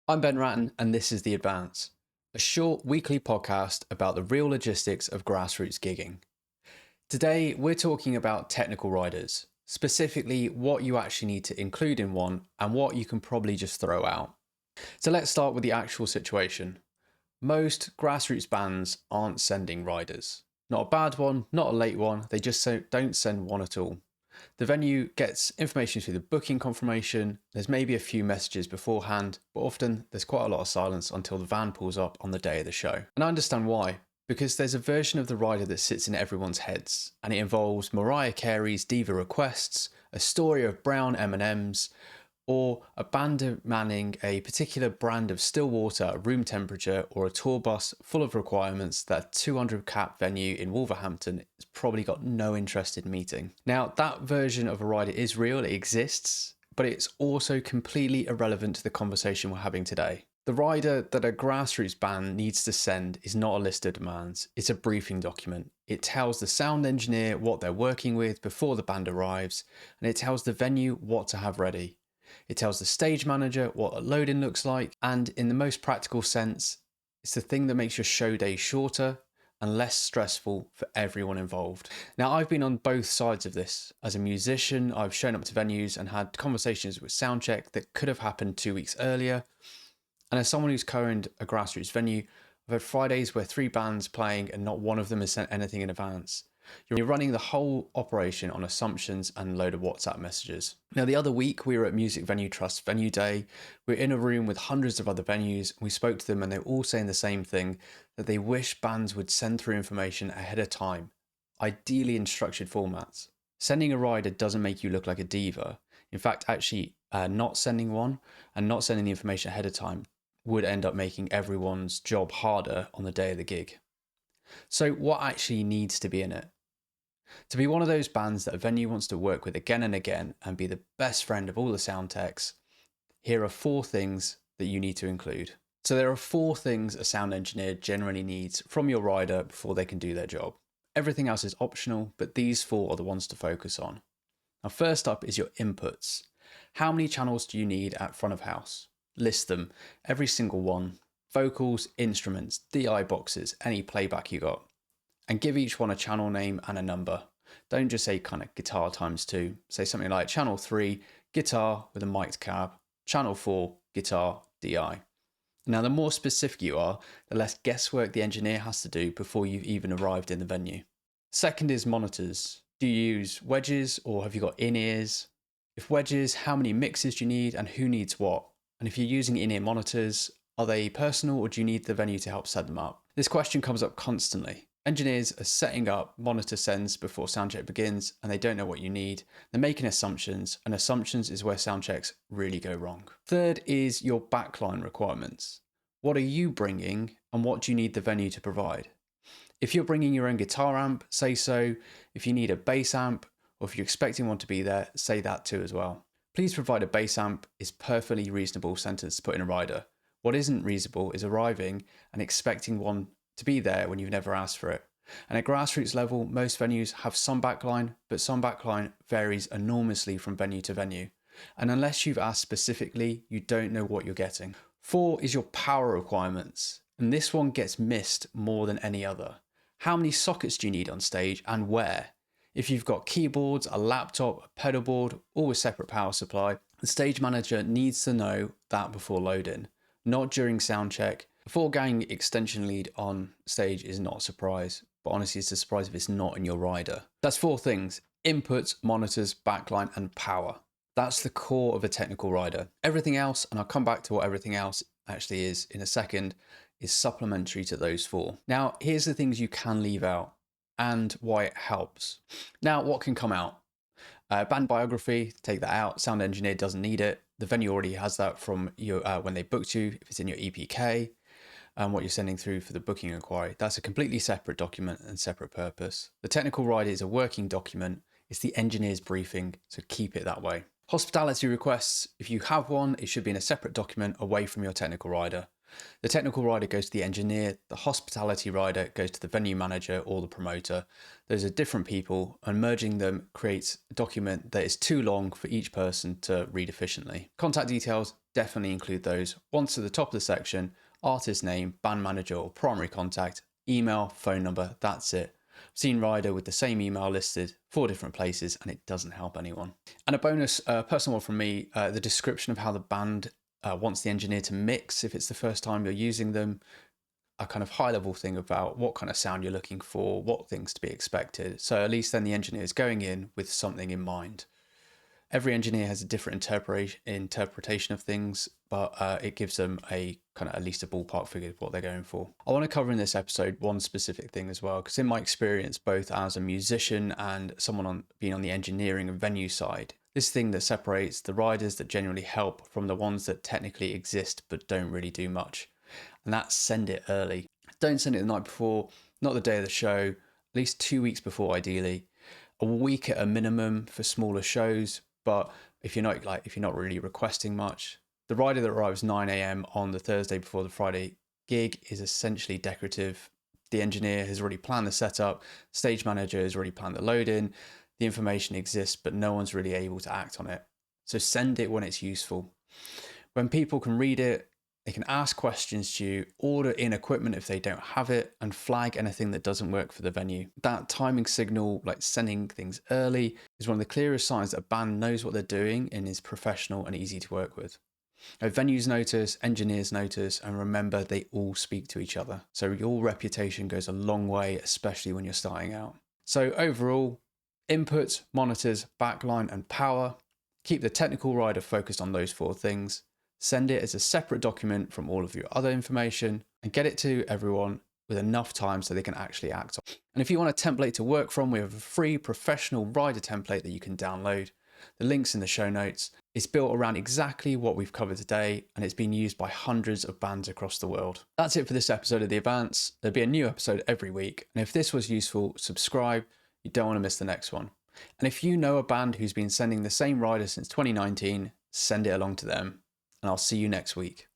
I'm Ben Ratton, and this is The Advance, a short weekly podcast about the real logistics of grassroots gigging. Today, we're talking about technical riders, specifically what you actually need to include in one and what you can probably just throw out. So let's start with the actual situation. Most grassroots bands aren't sending riders. Not a bad one, not a late one, they just don't send one at all. The venue gets information through the booking confirmation, there's maybe a few messages beforehand, but often there's quite a lot of silence until the van pulls up on the day of the show. And I understand why, because there's a version of the rider that sits in everyone's heads, and it involves Mariah Carey's Diva Requests, a story of brown M&Ms, or a band manning a particular brand of still water at room temperature, or a tour bus full of requirements that a 200 cap venue in Wolverhampton has probably got no interest in meeting. Now, that version of a rider is real, it exists, but it's also completely irrelevant to the conversation we're having today. The rider that a grassroots band needs to send is not a list of demands, it's a briefing document. It tells the sound engineer what they're working with before the band arrives, and it tells the venue what to have ready. It tells the stage manager what a load-in looks like, and in the most practical sense, it's the thing that makes your show day shorter and less stressful for everyone involved. Now, I've been on both sides of this. As a musician, I've shown up to venues and had conversations with soundcheck that could have happened 2 weeks earlier. And as someone who's co-owned a grassroots venue, I've had Fridays where 3 bands playing and not one of them has sent anything in advance. You're running the whole operation on assumptions and a load of WhatsApp messages. Now, the other week we were at Music Venue Trust Venue Day. We were in a room with hundreds of other venues, and we spoke to them and they were all saying the same thing, that they wish bands would send through information ahead of time, ideally in structured formats. Sending a rider doesn't make you look like a diva. In fact, actually not sending one and not sending the information ahead of time would end up making everyone's job harder on the day of the gig. So what actually needs to be in it? To be one of those bands that a venue wants to work with again and again and be the best friend of all the sound techs, here are 4 things that you need to include. So there are 4 things a sound engineer generally needs from your rider before they can do their job. Everything else is optional, but these 4 are the ones to focus on. Now, first up is your inputs. How many channels do you need at front of house? List them, every single one. Vocals, instruments, DI boxes, any playback you got. And give each one a channel name and a number. Don't just say kind of guitar times 2. Say something like channel 3, guitar with a mic'd cab, channel 4, guitar, DI. Now, the more specific you are, the less guesswork the engineer has to do before you've even arrived in the venue. Second is monitors. Do you use wedges or have you got in-ears? If wedges, how many mixes do you need and who needs what? And if you're using in-ear monitors, are they personal or do you need the venue to help set them up? This question comes up constantly. Engineers are setting up monitor sends before soundcheck begins and they don't know what you need. They're making assumptions, and assumptions is where soundchecks really go wrong. Third is your backline requirements. What are you bringing and what do you need the venue to provide? If you're bringing your own guitar amp, say so. If you need a bass amp or if you're expecting one to be there, say that too as well. Please provide a bass amp is perfectly reasonable sentence to put in a rider. What isn't reasonable is arriving and expecting one to be there when you've never asked for it. And at grassroots level, most venues have some backline, but some backline varies enormously from venue to venue. And unless you've asked specifically, you don't know what you're getting. 4 is your power requirements. And this one gets missed more than any other. How many sockets do you need on stage and where? If you've got keyboards, a laptop, a pedal board, all with separate power supply, the stage manager needs to know that before load-in, not during soundcheck. A 4-gang extension lead on stage is not a surprise, but honestly it's a surprise if it's not in your rider. That's 4 things: inputs, monitors, backline, and power. That's the core of a technical rider. Everything else, and I'll come back to what everything else actually is in a second, is supplementary to those 4. Now, here's the things you can leave out and why it helps. Now, what can come out? Band biography, take that out. Sound engineer doesn't need it. The venue already has that from your when they booked you, if it's in your EPK. What you're sending through for the booking inquiry. That's a completely separate document and separate purpose. The technical rider is a working document. It's the engineer's briefing, so keep it that way. Hospitality requests, if you have one, it should be in a separate document away from your technical rider. The technical rider goes to the engineer, the hospitality rider goes to the venue manager or the promoter. Those are different people, and merging them creates a document that is too long for each person to read efficiently. Contact details, definitely include those. Once at the top of the section, artist name, band manager or primary contact, email, phone number, that's it. I've seen rider with the same email listed 4 different places and it doesn't help anyone. And a bonus personal one from me, the description of how the band wants the engineer to mix if it's the first time you're using them, a kind of high level thing about what kind of sound you're looking for, what things to be expected. So at least then the engineer is going in with something in mind. Every engineer has a different interpretation of things, but it gives them a kind of at least a ballpark figure of what they're going for. I want to cover in this episode one specific thing as well, because in my experience, both as a musician and someone being on the engineering and venue side, this thing that separates the riders that genuinely help from the ones that technically exist but don't really do much. And that's send it early. Don't send it the night before, not the day of the show, at least 2 weeks before ideally. A week at a minimum for smaller shows. But if you're not really requesting much, the rider that arrives 9 a.m. on the Thursday before the Friday gig is essentially decorative. The engineer has already planned the setup, stage manager has already planned the load in, the information exists, but no one's really able to act on it. So send it when it's useful. When people can read it, they can ask questions to you, order in equipment if they don't have it, and flag anything that doesn't work for the venue. That timing signal, like sending things early, is one of the clearest signs that a band knows what they're doing and is professional and easy to work with. Now, venues notice, engineers notice, and remember they all speak to each other. So your reputation goes a long way, especially when you're starting out. So overall, inputs, monitors, backline, and power. Keep the technical rider focused on those 4 things. Send it as a separate document from all of your other information and get it to everyone with enough time so they can actually act on. And if you want a template to work from, we have a free professional rider template that you can download. The link's in the show notes. It's built around exactly what we've covered today, and it's been used by hundreds of bands across the world. That's it for this episode of The Advance. There'll be a new episode every week. And if this was useful, subscribe. You don't want to miss the next one. And if you know a band who's been sending the same rider since 2019, send it along to them. And I'll see you next week.